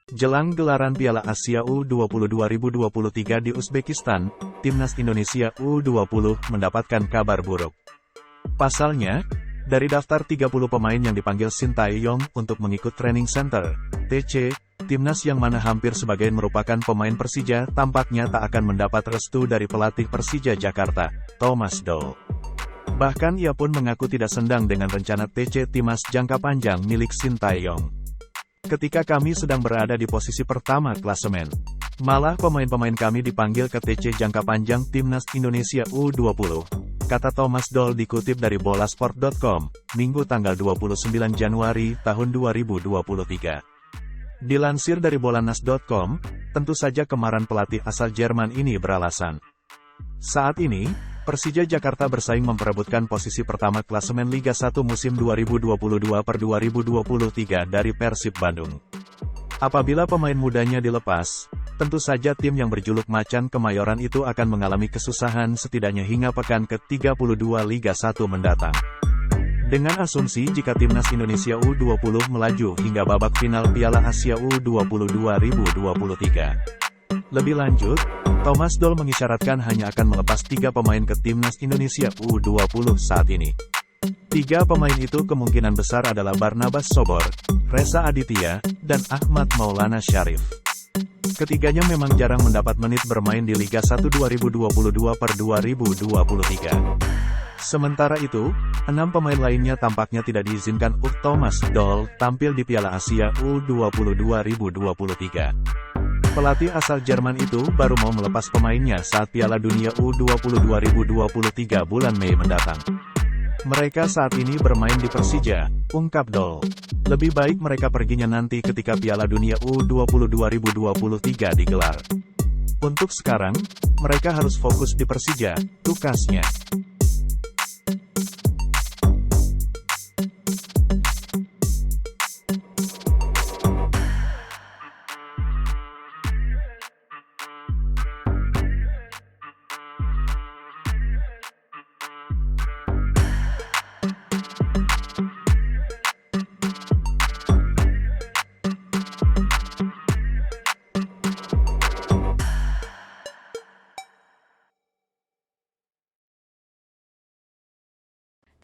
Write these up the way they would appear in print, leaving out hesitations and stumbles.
Jelang gelaran Piala Asia U20 2023 di Uzbekistan, Timnas Indonesia U20 mendapatkan kabar buruk. Pasalnya, dari daftar 30 pemain yang dipanggil Sintayong untuk mengikut training center, TC, Timnas yang mana hampir sebagian merupakan pemain Persija tampaknya tak akan mendapat restu dari pelatih Persija Jakarta, Thomas Doll. Bahkan ia pun mengaku tidak sendang dengan rencana TC Timnas jangka panjang milik Sintayong. Ketika kami sedang berada di posisi pertama klasemen, malah pemain-pemain kami dipanggil ke TC jangka panjang Timnas Indonesia U20, kata Thomas Doll dikutip dari bolasport.com, Minggu tanggal 29 Januari tahun 2023. Dilansir dari bolanas.com, tentu saja kemarahan pelatih asal Jerman ini beralasan. Saat ini, Persija Jakarta bersaing memperebutkan posisi pertama klasemen Liga 1 musim 2022-2023 dari Persib Bandung. Apabila pemain mudanya dilepas, tentu saja tim yang berjuluk Macan Kemayoran itu akan mengalami kesusahan setidaknya hingga pekan ke-32 Liga 1 mendatang. Dengan asumsi jika Timnas Indonesia U20 melaju hingga babak final Piala Asia U20 2023. Lebih lanjut, Thomas Doll mengisyaratkan hanya akan melepas 3 pemain ke Timnas Indonesia U20 saat ini. 3 pemain itu kemungkinan besar adalah Barnabas Sobor, Reza Aditya, dan Ahmad Maulana Syarif. Ketiganya memang jarang mendapat menit bermain di Liga 1 2022-2023. Sementara itu, 6 pemain lainnya tampaknya tidak diizinkan Thomas Doll tampil di Piala Asia U20 2023. Pelatih asal Jerman itu baru mau melepas pemainnya saat Piala Dunia U20 2023 bulan Mei mendatang. Mereka saat ini bermain di Persija, ungkap Doll. Lebih baik mereka perginya nanti ketika Piala Dunia U20 2023 digelar. Untuk sekarang, mereka harus fokus di Persija, tukasnya.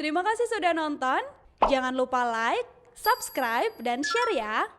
Terima kasih sudah nonton. Jangan lupa like, subscribe, dan share ya.